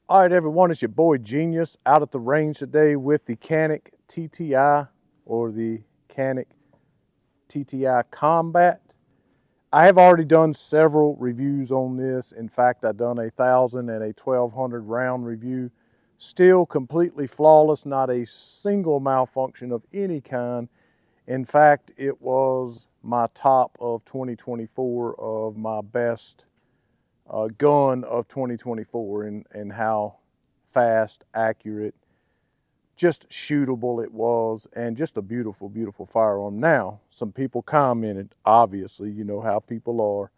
All right, everyone, it's your boy Genius out at the range today with the Canik TTI or the Canik TTI Combat. I have already done several reviews on this. In fact, I've done 1,000 and a 1,200 round review. Still completely flawless, not a single malfunction of any kind. In fact, it was my top of 2024 of my best gun of 2024 and how fast, accurate, just shootable it was, and just a beautiful, beautiful firearm. Now, some people commented, obviously, you know how people are.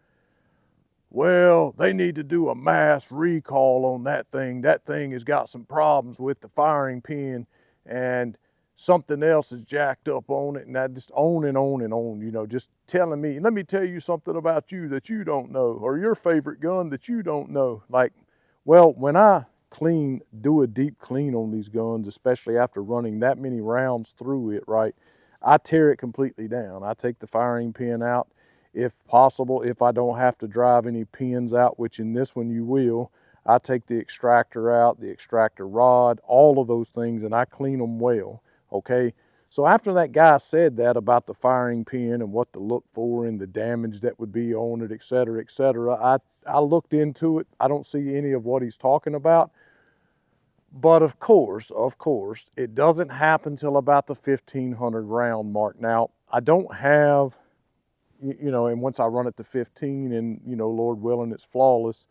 Well, they need to do a mass recall on that thing. That thing has got some problems with the firing pin and something else is jacked up on it, and I just on and on and on, you know, just telling me, let me tell you something about you that you don't know, or your favorite gun that you don't know. Like, well, when I do a deep clean on these guns, especially after running that many rounds through it, right, I tear it completely down. I take the firing pin out, if possible, if I don't have to drive any pins out, which in this one you will. I take the extractor out, the extractor rod, all of those things, and I clean them well. Okay, so after that guy said that about the firing pin and what to look for and the damage that would be on it, et cetera, I looked into it. I don't see any of what he's talking about. But of course, it doesn't happen till about the 1,500 round mark. Now, I don't have, you know, and once I run it to 15 and, you know, Lord willing, it's flawless,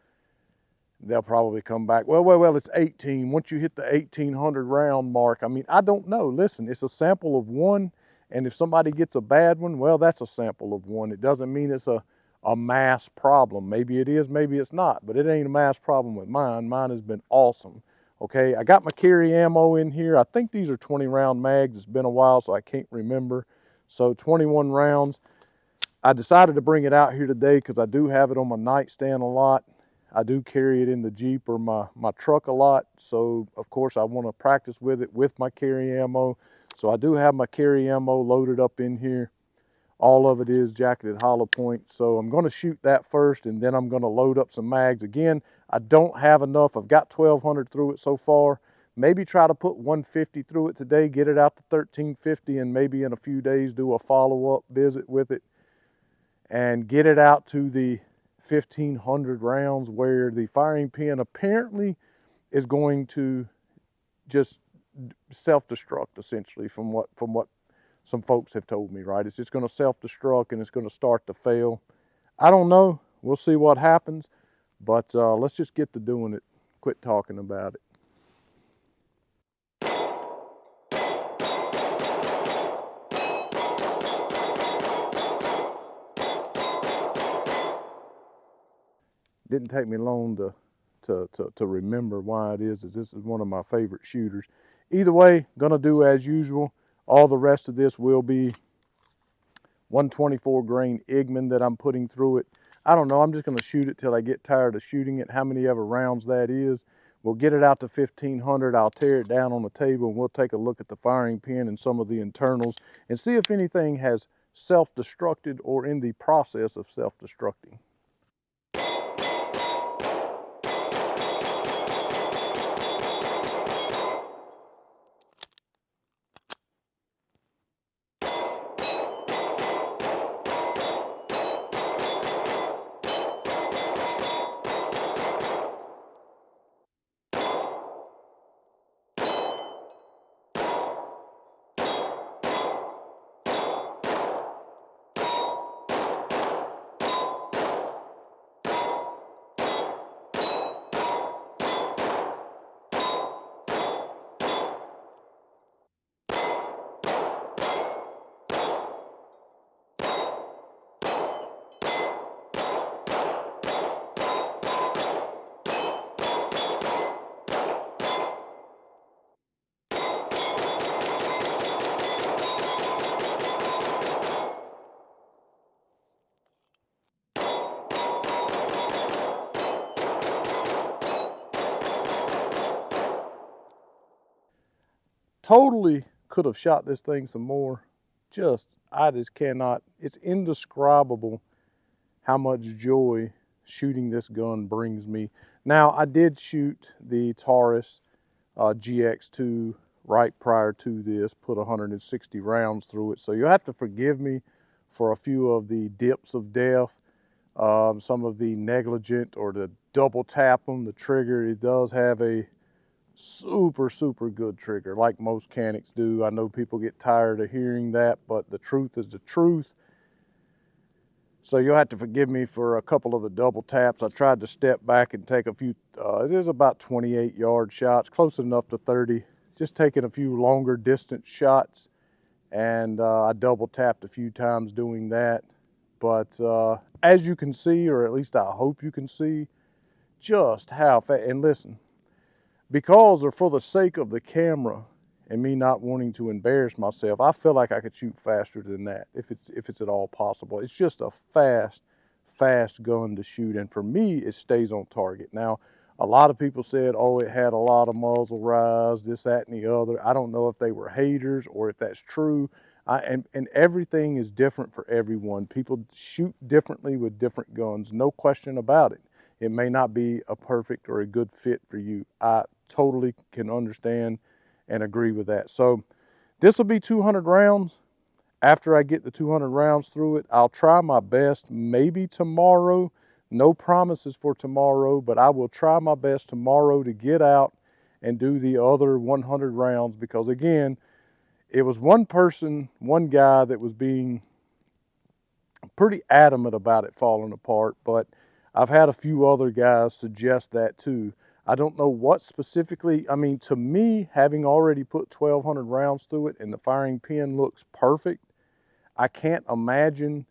they'll probably come back, well, it's 18. Once you hit the 1,800 round mark, I mean, I don't know. Listen, it's a sample of one, and if somebody gets a bad one, well, that's a sample of one. It doesn't mean it's a mass problem. Maybe it is, maybe it's not, but it ain't a mass problem with mine. Mine has been awesome. Okay, I got my carry ammo in here. I think these are 20 round mags. It's been a while, so I can't remember. So 21 rounds. I decided to bring it out here today because I do have it on my nightstand a lot. I do carry it in the Jeep or my truck a lot. So of course I want to practice with it with my carry ammo. So I do have my carry ammo loaded up in here. All of it is jacketed hollow point. So I'm going to shoot that first, and then I'm going to load up some mags. Again, I don't have enough. I've got 1,200 through it so far. Maybe try to put 150 through it today, get it out to 1,350, and maybe in a few days do a follow-up visit with it and get it out to the 1,500 rounds, where the firing pin apparently is going to just self-destruct, essentially, from what some folks have told me, right? It's just going to self-destruct and it's going to start to fail. I don't know. We'll see what happens, but let's just get to doing it. Quit talking about it. Didn't take me long to remember why it is, as this is one of my favorite shooters. Either way, gonna do as usual. All the rest of this will be 124 grain Igman that I'm putting through it. I don't know, I'm just gonna shoot it till I get tired of shooting it, how many ever rounds that is. We'll get it out to 1,500, I'll tear it down on the table, and we'll take a look at the firing pin and some of the internals and see if anything has self-destructed or in the process of self-destructing. Totally could have shot this thing some more. I just cannot. It's indescribable how much joy shooting this gun brings me. Now, I did shoot the Taurus GX2 right prior to this, put 160 rounds through it. So you'll have to forgive me for a few of the dips of death, some of the negligent or the double tap on the trigger. It does have a super good trigger, like most Canics do. I know people get tired of hearing that, but the truth is the truth. So you'll have to forgive me for a couple of the double taps. I tried to step back and take a few, it is about 28-yard shots, close enough to 30, just taking a few longer distance shots. And I double tapped a few times doing that. But as you can see, or at least I hope you can see, just how fast, and listen, because or for the sake of the camera and me not wanting to embarrass myself, I feel like I could shoot faster than that if it's at all possible. It's just a fast gun to shoot, and for me, it stays on target. Now, a lot of people said, oh, it had a lot of muzzle rise, this, that, and the other. I don't know if they were haters or if that's true. And everything is different for everyone. People shoot differently with different guns, no question about it. It may not be a perfect or a good fit for you. I totally can understand and agree with that. So this will be 200 rounds. After I get the 200 rounds through it, I'll try my best, maybe tomorrow. No promises for tomorrow, but I will try my best tomorrow to get out and do the other 100 rounds, because again, it was one guy that was being pretty adamant about it falling apart, but I've had a few other guys suggest that too. I don't know what specifically. I mean, to me, having already put 1,200 rounds through it and the firing pin looks perfect, I can't imagine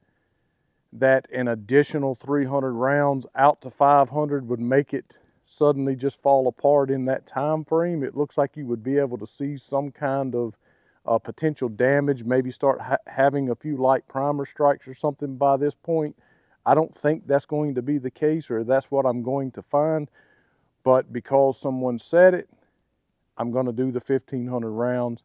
that an additional 300 rounds out to 500 would make it suddenly just fall apart in that time frame. It looks like you would be able to see some kind of potential damage, maybe start having a few light primer strikes or something by this point. I don't think that's going to be the case, or that's what I'm going to find. But because someone said it, I'm going to do the 1,500 rounds,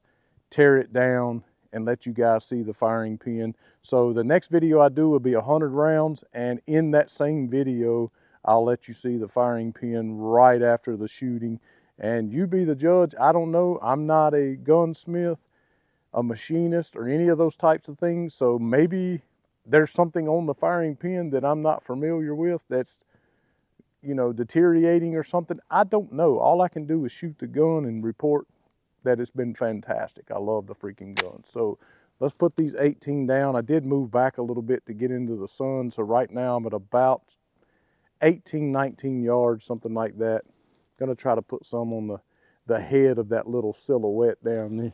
tear it down, and let you guys see the firing pin. So the next video I do will be 100 rounds, and in that same video, I'll let you see the firing pin right after the shooting. And you be the judge. I don't know. I'm not a gunsmith, a machinist, or any of those types of things. So maybe there's something on the firing pin that I'm not familiar with that's, you know, deteriorating or something. I don't know. All I can do is shoot the gun and report that it's been fantastic. I love the freaking gun. So let's put these 18 down. I did move back a little bit to get into the sun. So right now I'm at about 18, 19 yards, something like that. Gonna try to put some on the head of that little silhouette down there.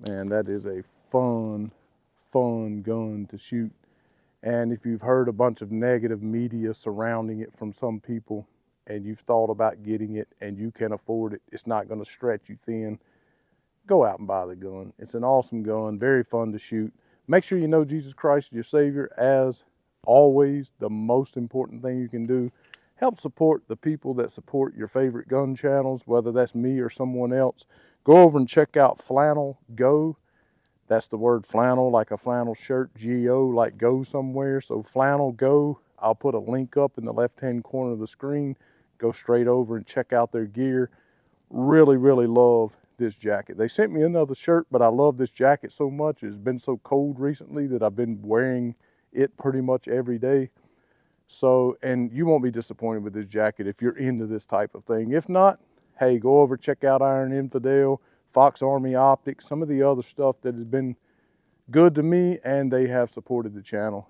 Man, that is a fun gun to shoot. And if you've heard a bunch of negative media surrounding it from some people, and you've thought about getting it and you can afford it, it's not going to stretch you thin, go out and buy the gun. It's an awesome gun, very fun to shoot. Make sure you know Jesus Christ is your Savior. As always, the most important thing you can do, help support the people that support your favorite gun channels, whether that's me or someone else. Go over and check out Flannel Go. That's the word flannel, like a flannel shirt, G-O, like go somewhere. So Flannel Go, I'll put a link up in the left-hand corner of the screen. Go straight over and check out their gear. Really love this jacket. They sent me another shirt, but I love this jacket so much. It's been so cold recently that I've been wearing it pretty much every day. So, and you won't be disappointed with this jacket if you're into this type of thing. If not, hey, go over, check out Iron Infidel, Fox Army Optics, some of the other stuff that has been good to me, and they have supported the channel.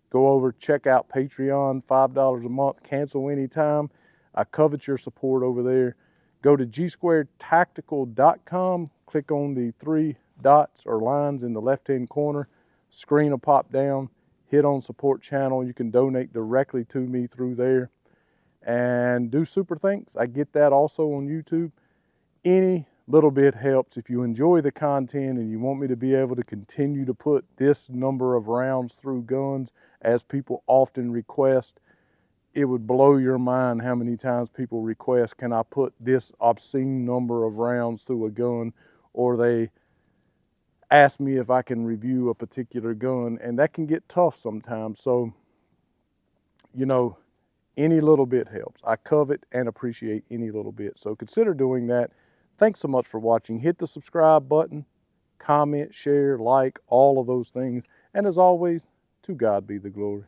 Go over, check out Patreon, $5 a month, cancel anytime. I covet your support over there. Go to gsquaredtactical.com, click on the 3 dots or lines in the left-hand corner, screen will pop down, hit on support channel. You can donate directly to me through there and do super thanks. I get that also on YouTube. Any little bit helps. If you enjoy the content and you want me to be able to continue to put this number of rounds through guns as people often request, it would blow your mind how many times people request, can I put this obscene number of rounds through a gun, or they ask me if I can review a particular gun, and that can get tough sometimes. So, you know, any little bit helps. I covet and appreciate any little bit. So consider doing that. Thanks so much for watching. Hit the subscribe button, comment, share, like, all of those things. And as always, to God be the glory.